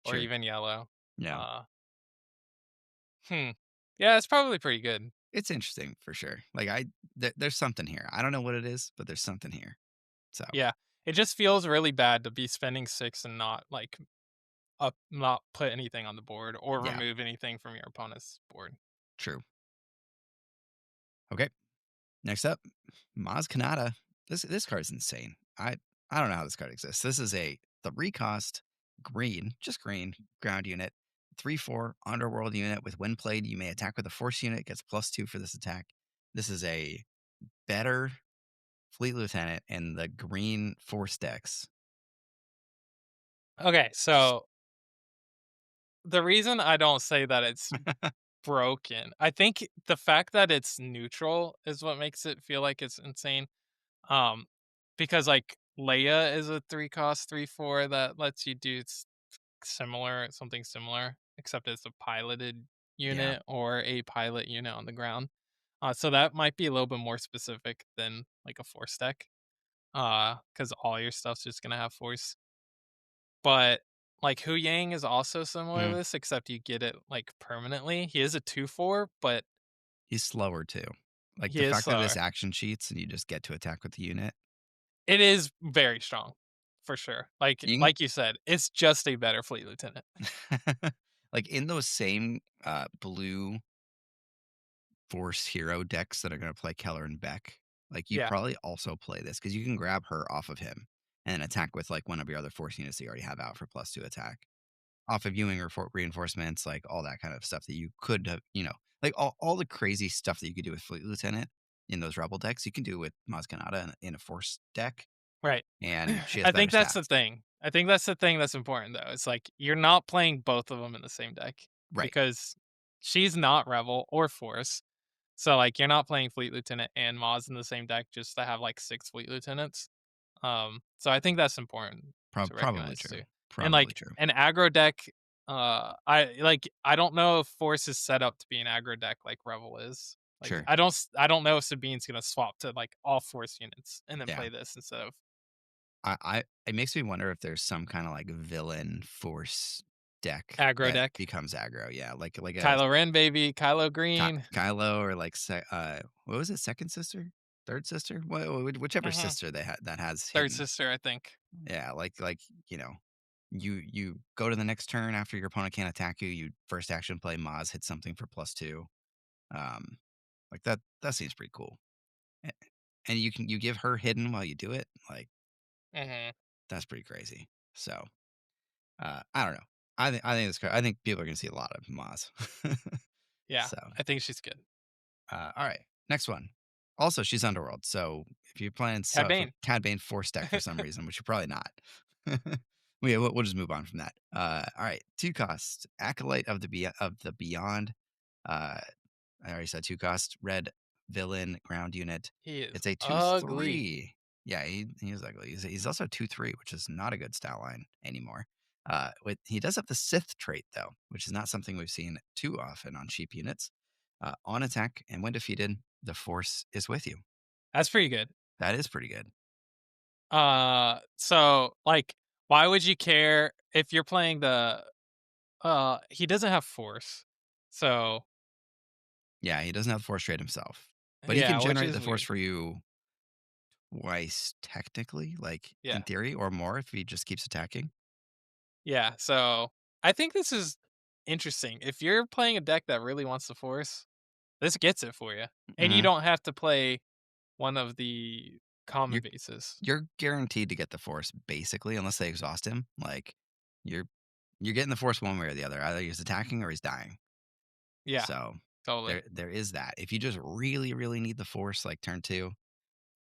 or sure, even yellow. yeah. Uh, hmm. Yeah, it's probably pretty good. It's interesting for sure. Like, there's something here. I don't know what it is, but there's something here. So, Yeah. It just feels really bad to be spending 6 and not like not put anything on the board or yeah, remove anything from your opponent's board. true. Okay. Next up, Maz Kanata. This card's insane. I don't know how this card exists. This is a 3 cost green, just green ground unit, 3/4 underworld unit with when played, you may attack with a force unit, gets +2 for this attack. This is a better fleet lieutenant in the green force decks. Okay, Just so the reason I don't say that it's broken, I think the fact that it's neutral is what makes it feel like it's insane. Um, because like Leia is a 3 cost 3/4 that lets you do something similar, except it's a piloted yeah. unit or a pilot unit on the ground. So that might be a little bit more specific than like a force deck. Because all your stuff's just gonna have force. But like Hu Yang is also similar to Mm, this, except you get it like permanently. He is a 2/4, but he's slower too. Like, he the is fact that this slower. action cheats and you just get to attack with the unit, It is very strong, for sure. you Like you said, it's just a better fleet lieutenant. like, in those same, blue Force hero decks that are gonna play Keller and Beck, like, you'd Yeah, probably also play this because you can grab her off of him and attack with, like, one of your other force units that you already have out for +2 attack. Off of viewing reinforcements, like, all that kind of stuff that you could have, like, all the crazy stuff that you could do with Fleet Lieutenant in those Rebel decks, you can do with Maz Kanata in a Force deck, right. and she has I better think that's stats. the thing. I think that's the thing that's important though. It's like you're not playing both of them in the same deck Right. because she's not Rebel or Force. So like you're not playing Fleet Lieutenant and Maz in the same deck just to have like 6 Fleet Lieutenants. So I think that's important to Probably recognize true. too. And Probably like true. an aggro deck, I don't know if Force is set up to be an aggro deck like Rebel is. Like Sure. I don't know if Sabine's gonna swap to like all Force units and then Yeah. play this instead of I it makes me wonder if there's some kinda, like, villain Force deck aggro that deck. becomes aggro, yeah, like a Kylo Ren, baby, Kylo Green. Kylo or like what was it? Second sister, third sister, whichever Mhm. sister they had that has 3rd hidden. sister, I think. Yeah, like you go to the next turn after your opponent can't attack you. You first action play Maz hit something for +2. Um, like that seems pretty cool. A- And you give her hidden while you do it. Like, Mhm. that's pretty crazy. So I don't know. I think people are gonna see a lot of Maz. Yeah, So I think she's good. all right, next one. Also, she's Underworld, so if you're playing Cad stuff with Bane. Cad Bane Force deck for some reason, which you're probably not, we'll just move on from that. All right, 2 cost Acolyte of the Beyond. Uh, I already said 2 cost red villain ground unit. He is It's a ugly. 2/3. Yeah, he's ugly. He's also 2/3, which is not a good stat line anymore. He does have the Sith trait though, which is not something we've seen too often on cheap units. On attack and when defeated, the Force is with you. That's pretty good. That is pretty good. So like, why would you care if you're playing the? He doesn't have force, so Yeah, he doesn't have the Force trait himself, but he can yeah, which generate is the Force weird. for you twice, technically, like in Yeah, theory, or more if he just keeps attacking. yeah. So I think this is interesting. If you're playing a deck that really wants the force, this gets it for you, and you Hmm. don't have to play one of the common You're bases. you're guaranteed to get the Force basically, unless they exhaust him. Like you're you're getting the Force one way or the other. Either he's attacking or he's dying. Yeah, So totally. there is that. If you just really really need the Force, like turn two,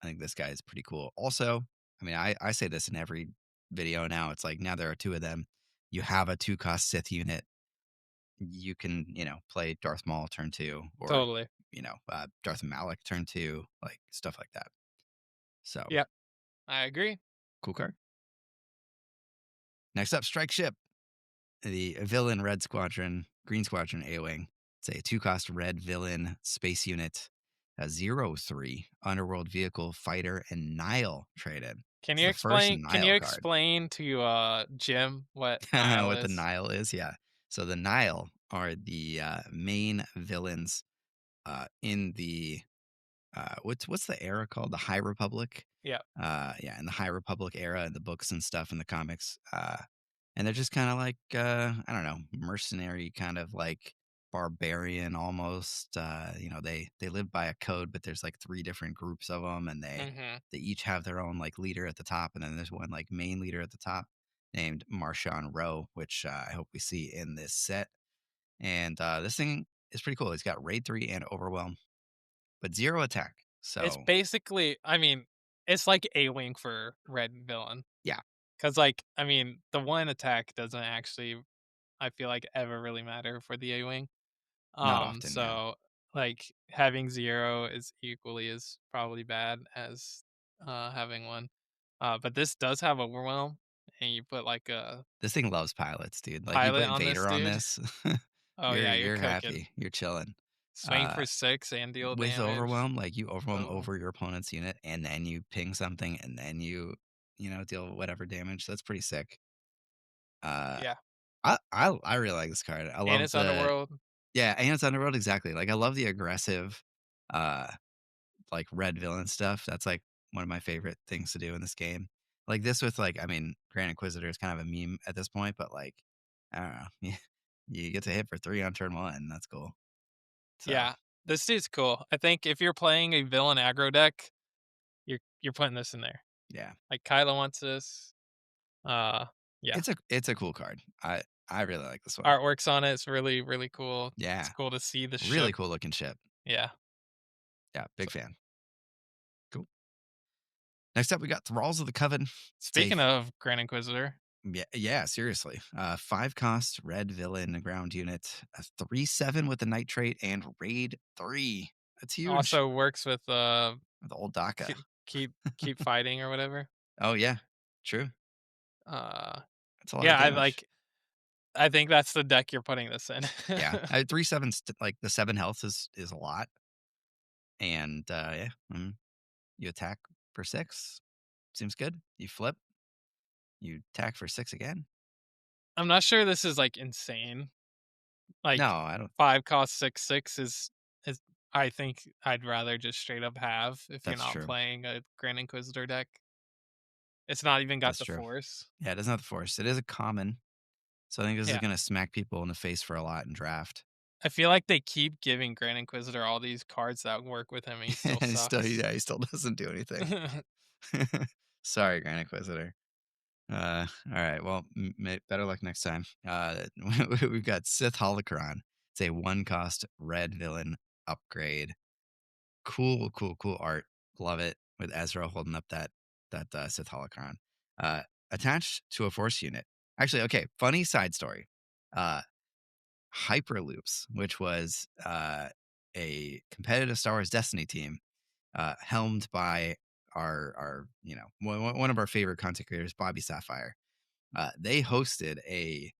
I think this guy is pretty cool. Also, I mean, I say this in every video now. It's like now there are 2 of them. You have a 2 cost Sith unit. you can, play Darth Maul turn 2 or, Totally. Darth Malik turn 2, like stuff like that. So, Yep, I agree. cool card. Next up, Strike Ship, the villain Red Squadron, Green Squadron A-Wing. It's a 2-cost red villain space unit, a 0/3 underworld vehicle fighter and Nile traded. Can It's you the first explain can you Nile card. explain to, Jim what Nile What the is? Nile is, yeah. So the Nile are the main villains in the what's the era called? The High Republic. Yeah. Yeah, in the High Republic era, in the books and stuff, in the comics. And they're just kind of like I don't know, mercenary, kind of like barbarian almost. They live by a code, but there's like three different groups of them, and Mhm. they each have their own like leader at the top, and then there's one like main leader at the top named Marshawn Rowe, which I hope we see in this set. And this thing is pretty cool. He's got Raid 3 and Overwhelm, but 0 attack. It's So basically I mean, it's like A-Wing for red villain. yeah, 'Cause, like, I mean, the one attack doesn't actually, I feel like, ever really matter for the A-Wing. not often. Yeah, So, like, having 0 is equally as probably bad as, having 1. But this does have Overwhelm, and you put, like, a this thing loves pilots, dude. Like you pilot put on this Vader on dude. this, Oh, you're yeah, you're you're cooking. happy. You're chilling. Swing Uh, for 6 and deal with damage. overwhelm, like you overwhelm Oh, over your opponent's unit, and then you ping something, and then you deal whatever damage. That's pretty sick. Uh, yeah. I really like this card. I And love it's the Underworld. yeah, and it's Underworld exactly. Like I love the aggressive, uh, like red villain stuff. That's like one of my favorite things to do in this game. Like this with like, I mean, Grand Inquisitor is kind of a meme at this point, but like, I don't know, you get to hit for 3 on turn 1. That's cool. So Yeah. This dude's cool. I think if you're playing a villain aggro deck, you're putting this in there. yeah, Like, Kylo wants this. Uh, yeah. it's a cool card. I really like this one. Artworks on it's really, really cool. It's Yeah, cool to see the really ship. cool looking ship. Yeah. Yeah, So, big fan. Cool. Next up, we got Thralls of the Coven. It's a speaking of Grand Inquisitor, yeah, seriously. 5 cost red villain ground unit, a 3/7 with the nitrate and raid 3. That's huge. also works with, With old DACA. keep fighting or whatever. Oh yeah, true. Uh, That's a lot of yeah, damage. I think that's the deck you're putting this in. Yeah, 3/7 like the 7 health is a lot, and yeah, you attack for 6. Seems good. You flip, you attack for 6 again. I'm not sure this is, like, insane. No, Like, I don't. 5 cost 6/6 is I think I'd rather just straight up have if you're That's not true. playing a Grand Inquisitor deck. It's not even got That's the true. force. Yeah, it doesn't have the force. It is a common, so I think this is Yeah. gonna smack people in the face for a lot in draft. I feel like they keep giving Grand Inquisitor all these cards that work with him, and he still And sucks. he still doesn't do anything. Sorry, Grand Inquisitor. All right. Well, better luck next time. We've got Sith Holocron. It's a 1 cost red villain upgrade. Cool, cool, cool art. Love it. With Ezra holding up that Sith Holocron. Uh, attached to a Force unit. Actually, okay. Funny side story. Uh, Hyperloops, which was a competitive Star Wars Destiny team, helmed by our one of our favorite content creators, Bobby Sapphire. They hosted a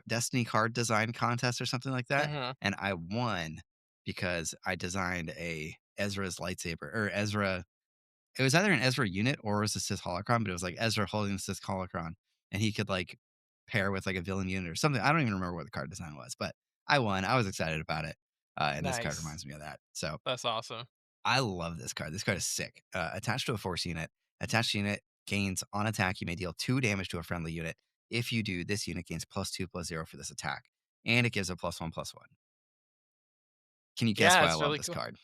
Destiny card design contest or something like that, Mhm. and I won because I designed a Ezra's lightsaber or Ezra. It was either an Ezra unit or it was a Sith holocron, but it was like Ezra holding the Sith holocron, and he could like pair with like a villain unit or something. I don't even remember what the card design was, but I won. I was excited about it, and this card Nice. reminds me of that. So That's awesome. I love this card. This card is sick. Attached to a force unit. Attached unit gains on attack. You may deal 2 damage to a friendly unit. If you do, this unit gains +2/+0 for this attack, and it gives a +1/+1. Can you guess Yeah, why I it's love really this cool. card?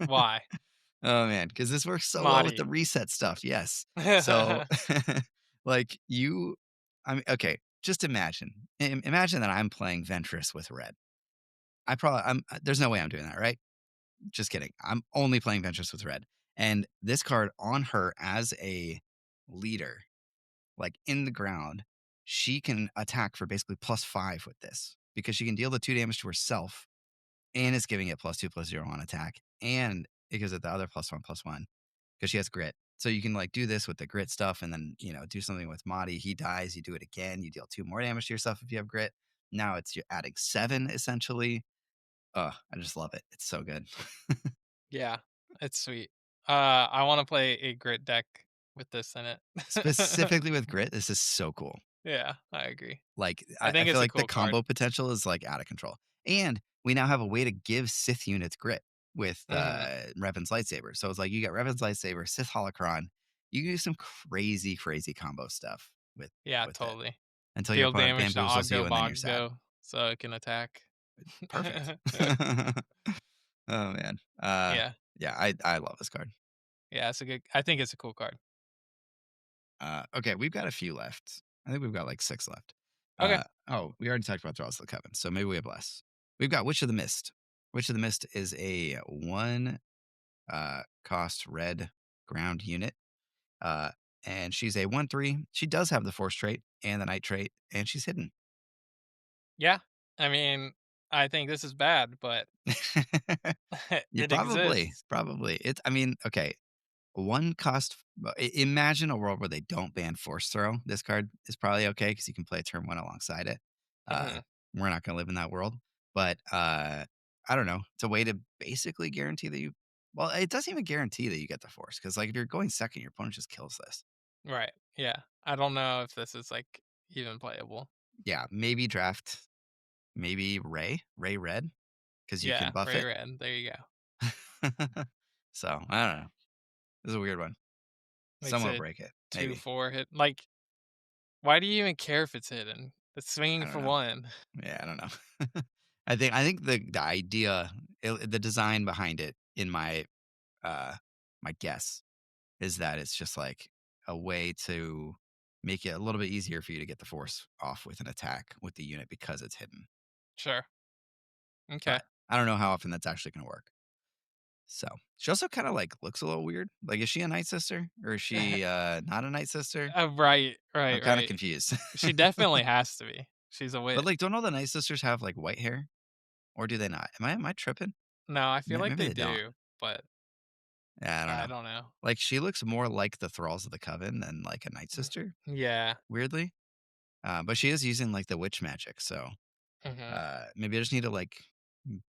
Why? Oh man, because this works so well with the Mahdi. reset stuff. Yes. So, like I mean, okay, just imagine that I'm playing Ventress with red. There's no way I'm doing that, right? Just kidding. I'm only playing Ventress with red. And this card on her as a leader, like in the ground. she can attack for basically +5 with this because she can deal the 2 damage to herself and it's giving it +2/+0 on attack, and it gives it the other +1/+1 because she has grit. So you can like do this with the grit stuff, and then do something with Madi. He dies, you do it again. You deal 2 more damage to yourself if you have grit. Now you're adding 7 essentially. Oh, I just love it. It's so good. Yeah, it's sweet. I wanna play a grit deck with this in it. Specifically with grit, this is so cool. Yeah, I agree. Like, I I think feel it's a like the cool card. combo potential is, like, out of control, and we now have a way to give Sith units grit with, Mhm. Revan's lightsaber, so it's like you got Revan's lightsaber, Sith holocron, you can do some crazy, crazy combo stuff Yeah, with it totally. until your Deal opponent damage to bamboozles you, Ogdo and then you're sad. Bogdo so it can attack. Perfect. Oh, man. Yeah. Yeah, I love this card. Yeah, it's a good I think it's a cool card. Okay, we've got a few left. I think we've got, like, 6 left. Okay. We already talked about Thraws of the Coven, so maybe we have less. We've got Witch of the Mist. Witch of the Mist is a 1 cost red ground unit. Uh, and she's a 1/3. She does have the Force trait and the Night trait, and she's hidden. Yeah. I mean, I think this is bad, but You it probably, exists. probably. I mean, okay. One cost. Imagine a world where they don't ban Force Throw. This card is probably okay because you can play turn 1 alongside it. Uh, Mhm. we're not going to live in that world, but I don't know. It's a way to basically guarantee that you. Well, it doesn't even guarantee that you get the Force because, like, if you're going second, your opponent just kills this. Right. Yeah. I don't know if this is, like, even playable. Yeah, maybe draft, maybe Ray Red because you can Yeah, buff Ray it. Red, there you go. So I don't know. This is a weird one. Makes Someone will it break it. Maybe 2/4 hit like, why do you even care if it's hidden? It's I swinging don't for know. 1. Yeah, I don't know. I think the idea, the design behind it, in uh my guess, is that it's just like a way to make it a little bit easier for you to get the force off with an attack with the unit because it's hidden. Sure. Okay. But I don't know how often that's actually going to work. So she also kind of like looks a little weird. Like, is she a night sister or is she not a night sister? Right, I'm right, kind of right. confused. She definitely has to be. She's a But witch. like, don't all the night sisters have like white hair, or do they not? Am I tripping? No, I feel like Maybe they they don't. do, but Yeah, I don't I know. don't know. Like, she looks more like the Thralls of the Coven than like a Night Sister, Yeah. weirdly. But she is using like the witch magic, so Mhm. maybe I just need to like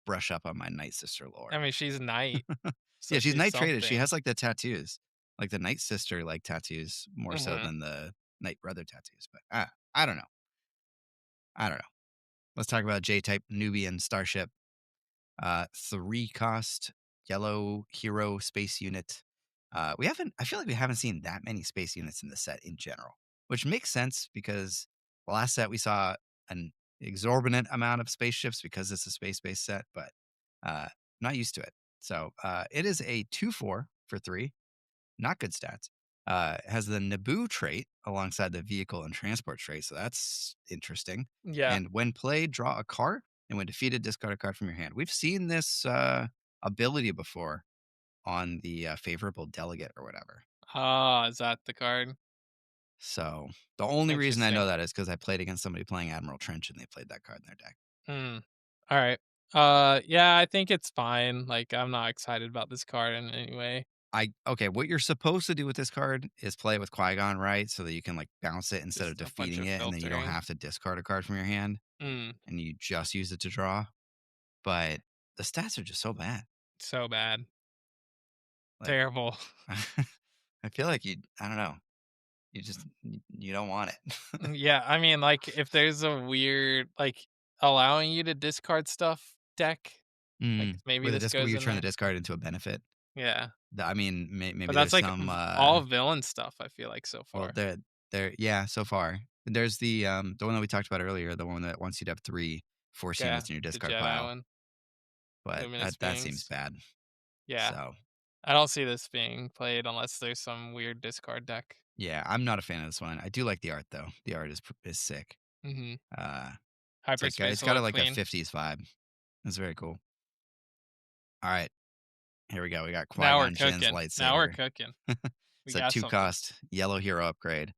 brush up on my Night Sister I lore. mean, she's night, so Yeah, she's she's night traded. She something. has like the tattoos, like the Night Sister like tattoos more so Mhm. than the Night Brother tattoos. But I don't know. I don't know. Let's talk about J type Nubian Starship. 3 cost yellow hero space unit. I feel like we haven't seen that many space units in the set in general, which makes sense because the last set we saw an exorbitant amount of spaceships because it's a space-based set, but not used to it. So it is a 2/4 for 3, not good stats. Has the Naboo trait alongside the vehicle and transport trait, so that's interesting. Yeah. And when played, draw a card, and when defeated, discard a card from your hand. We've seen this ability before on the favorable delegate or whatever. Ah, is that the card? So the only reason I Interesting. know that is because I played against somebody playing Admiral Trench, and they played that card in their deck. Hmm. Alright. Yeah, I think it's fine, like, I'm not excited about this card in any way. Okay, what you're supposed to do with this card is play it with Qui-Gon, right? So that you can like bounce it instead of Just a bunch defeating of it, and then you don't filtering. have to discard a card from your hand, Mm, and you just use it to draw. But the stats are just so bad. so bad. Like, Terrible. I feel like I don't know, you don't want it. Yeah, I mean, like, if there's a weird like, allowing you to discard stuff deck, like, maybe With a this disc where goes you in turn the there. discard into a benefit. Yeah. I mean, But maybe that's, there's like, some, all villain stuff, I feel like, so well, far. there yeah, so far. There's the one that we talked about earlier, the one that wants you to have 3 force Yeah, units in your the discard Jedi pile, one, but Luminous that seems Beings. bad. Yeah. So, I don't see this being played unless there's some weird discard deck. yeah, I'm not a fan of this one. I do like the art, though. The art is sick. Mhm. Uh, it's like, Hyperspace it's will got a look like a clean. 50s vibe. It's very cool. Alright, here we go. We got Now we're Qui-Gon Jinn's cooking. Now we're lightsaber. cooking. We It's a got 2 something. cost yellow hero upgrade.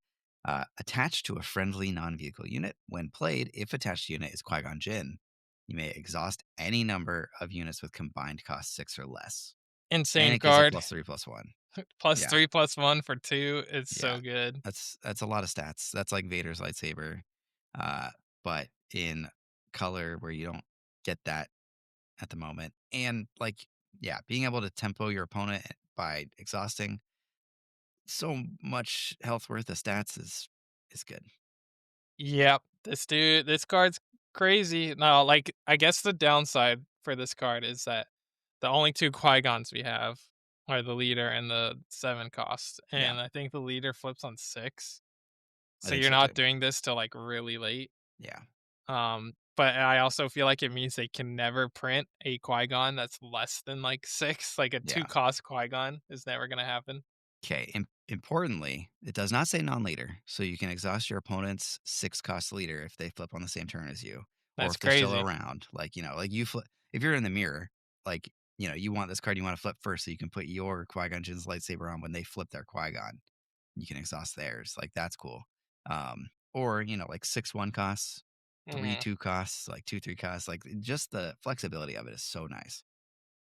Attached to a friendly non-vehicle unit. When played, if attached unit is Qui-Gon Jinn, you may exhaust any number of units with combined cost 6 or less. And Insane it gives you card. +3/+1. Plus Yeah, 3, +1 for 2. It's yeah. so good. That's a lot of stats. That's like Vader's lightsaber, uh, but in color where you don't get that at the moment. And like, yeah, being able to tempo your opponent by exhausting so much health worth of stats is good. Yep. This card's crazy. Now, like, I guess the downside for this card is that the only 2 Qui-Gons we have are the leader and the 7 cost, Yeah, and I think the leader flips on 6. I So think you're so too. not doing this till, like, really late. Yeah, But I also feel like it means they can never print a Qui-Gon that's less than, like, 6, like, a yeah. 2 cost Qui-Gon is never gonna happen. Okay. Importantly, it does not say non-leader, so you can exhaust your opponent's 6 cost leader if they flip on the same turn as you, or That's if they're still crazy. around. Like like you flip if you're in the mirror, like you want this card, you want to flip first, so you can put your Qui-Gon Jinn's lightsaber on when they flip their Qui-Gon. You can exhaust theirs. Like that's cool. Or like 6/1 costs, three Mhm. two costs, like 2/3 costs. Like just the flexibility of it is so nice.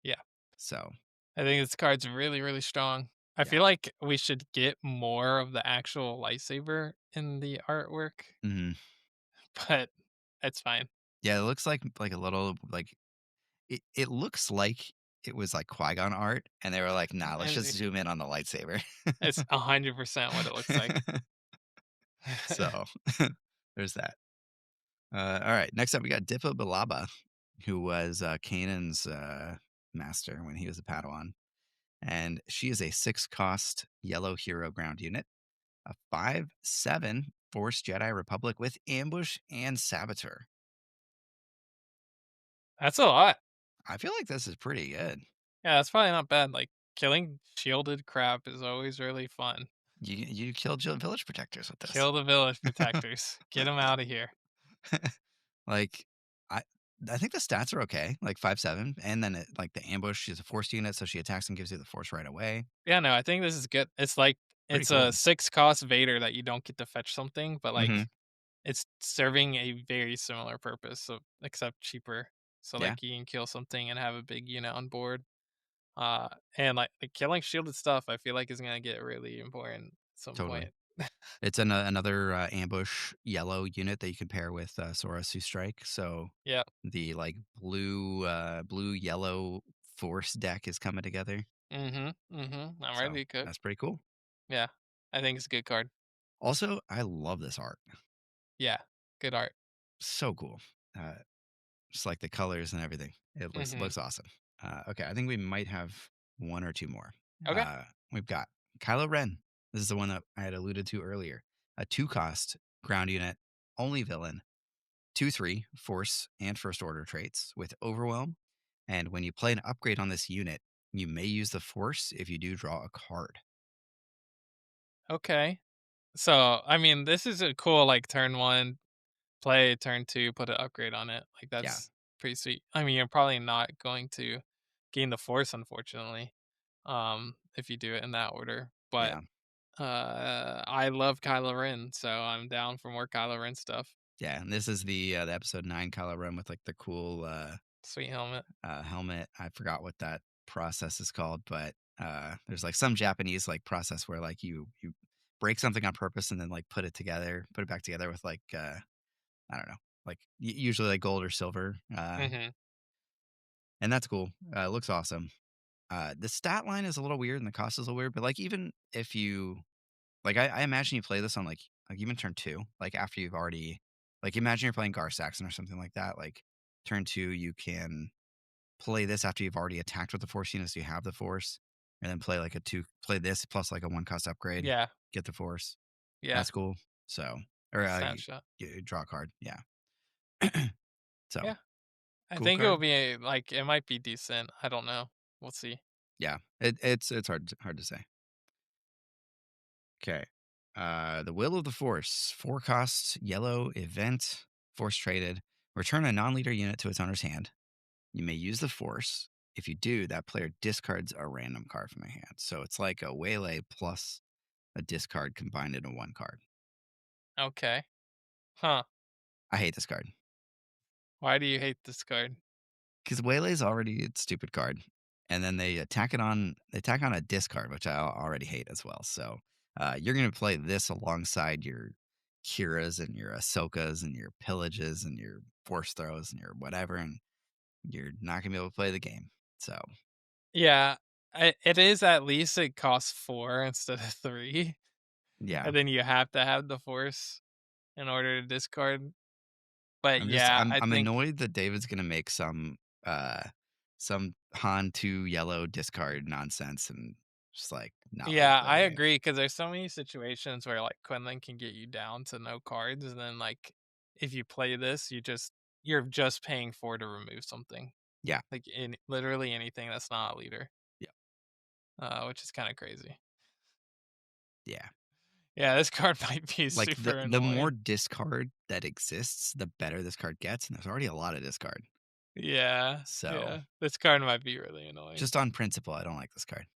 Yeah. So I think this card's really, really strong. I yeah. feel like we should get more of the actual lightsaber in the artwork, Mhm. but it's fine. Yeah, it looks like a little like it looks like it was like Qui-Gon art, and they were like, "Nah, let's just And zoom in on the lightsaber." it's 100% what it looks like. So, there's that. Alright, next up, we got Dipo Balaba, who was, Kanan's, master when he was a Padawan, and she is a 6 cost yellow hero ground unit, a 5/7 Force Jedi Republic with Ambush and Saboteur. That's a lot. I feel like this is pretty good. Yeah, that's probably not bad. Like, killing shielded crap is always really fun. You killed village protectors with this. Kill the village protectors. Get them out of here. Like, I I think the stats are okay, like 5/7, and then like the ambush, she's a force unit, so she attacks and gives you the force right away. Yeah, no, I think this is good. It's like Pretty it's cool. a 6 cost Vader that you don't get to fetch something, but like Mhm. it's serving a very similar purpose, so except cheaper. So Yeah, like you can kill something and have a big unit on board. And like killing shielded stuff, I feel like is gonna get really important at some totally. point. It's another ambush yellow unit that you can pair with Sora Sue Strike. So Yeah. the like blue yellow force deck is coming together. I'm So ready to cook. that's pretty cool. Yeah. I think it's a good card. Also, I love this art. Yeah. Good art. So cool. Uh, Just like the colors and everything. It Mhm. looks awesome. Okay, I think we might have one or two more. Okay. We've got Kylo Ren. This is the one that I had alluded to earlier. A 2 cost ground unit, only villain, 2/3 force and first order traits with overwhelm. And when you play an upgrade on this unit, you may use the force if you do draw a card. Okay. So I mean this is a cool like turn one, play turn two, put an upgrade on it. Like Yeah, that's pretty sweet. I mean you're probably not going to gain the force unfortunately. If you do it in that order. But yeah, I love Kylo Ren, so I'm down for more Kylo Ren stuff. yeah. And this is the episode 9 Kylo Ren with like the cool Sweet helmet. helmet. I forgot what that process is called, but there's like some Japanese like process where like you break something on purpose and then like put it back together with like I don't know, like usually like gold or silver, Mhm. and that's cool. It looks awesome. The stat line is a little weird and the cost is a little weird, but like even if you like, I imagine you play this on like even turn two, like after you've already like imagine you're playing Gar Saxon or something like that. Like turn two, you can play this after you've already attacked with the force units, so you have the force, and then play like play this plus like a 1 cost upgrade, Yeah. get the force. Yeah. That's cool. So, or Snapshot. you draw a card. Yeah. So Yeah. I cool think it'll card. be like it might be decent. I don't know. We'll see. Yeah. It's hard to say. Okay. The Will of the Force, 4 costs, yellow event, force traded. Return a non-leader unit to its owner's hand. You may use the force. If you do, that player discards a random card from their hand. So it's like a waylay plus a discard combined into 1 card. Okay. Huh. I hate this card Why do you hate this card? because Waylay is already a stupid card, and then they tack on a discard, which I already hate as well. So you're gonna play this alongside your Kiras and your Ahsokas and your Pillages and your Force Throws and your whatever, and you're not gonna be able to play the game. So Yeah, it is at least it costs 4 instead of 3, yeah, and then you have to have the Force in order to discard. But yeah, I I'm think annoyed that David's gonna make uh some Han 2 yellow discard nonsense and just like not let you yeah, play I the game. agree because there's so many situations where, like, Quinlan can get you down to no cards, and then, like, if you play this, you're just paying 4 to remove something, Yeah. like, in literally anything that's not a leader, Yeah. which is kinda crazy. Yeah. Yeah, this card might be Like super the more annoying. discard that exists, the better this card gets, and there's already a lot of discard. Yeah, So, yeah, this card might be really annoying. just on principle, I don't like this card.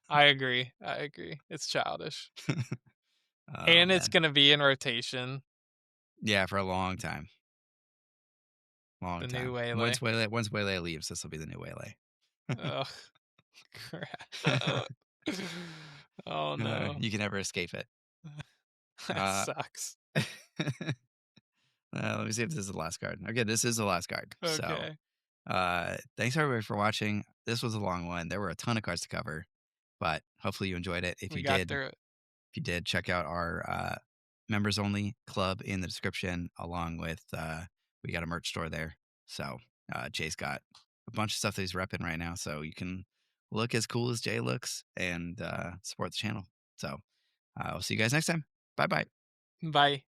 I agree, it's childish. Oh And it's man. gonna be in rotation, Yeah, for a long time. Long the new time. Waylay. Once Waylay leaves, this will be the new Waylay. Ugh, crap. Oh, no. You can never escape it. That Uh, sucks. let me see if this is the last card. Okay, this is the last card. So, Okay, thanks everybody for watching. This was a long one. There were a ton of cards to cover, but hopefully you enjoyed it. we got through it. If you did, check out our members only club in the description, along with we got a merch store there. So Jay's got a bunch of stuff that he's repping right now. So you can look as cool as Jay looks and support the channel. So we'll see you guys next time. Bye bye. Bye.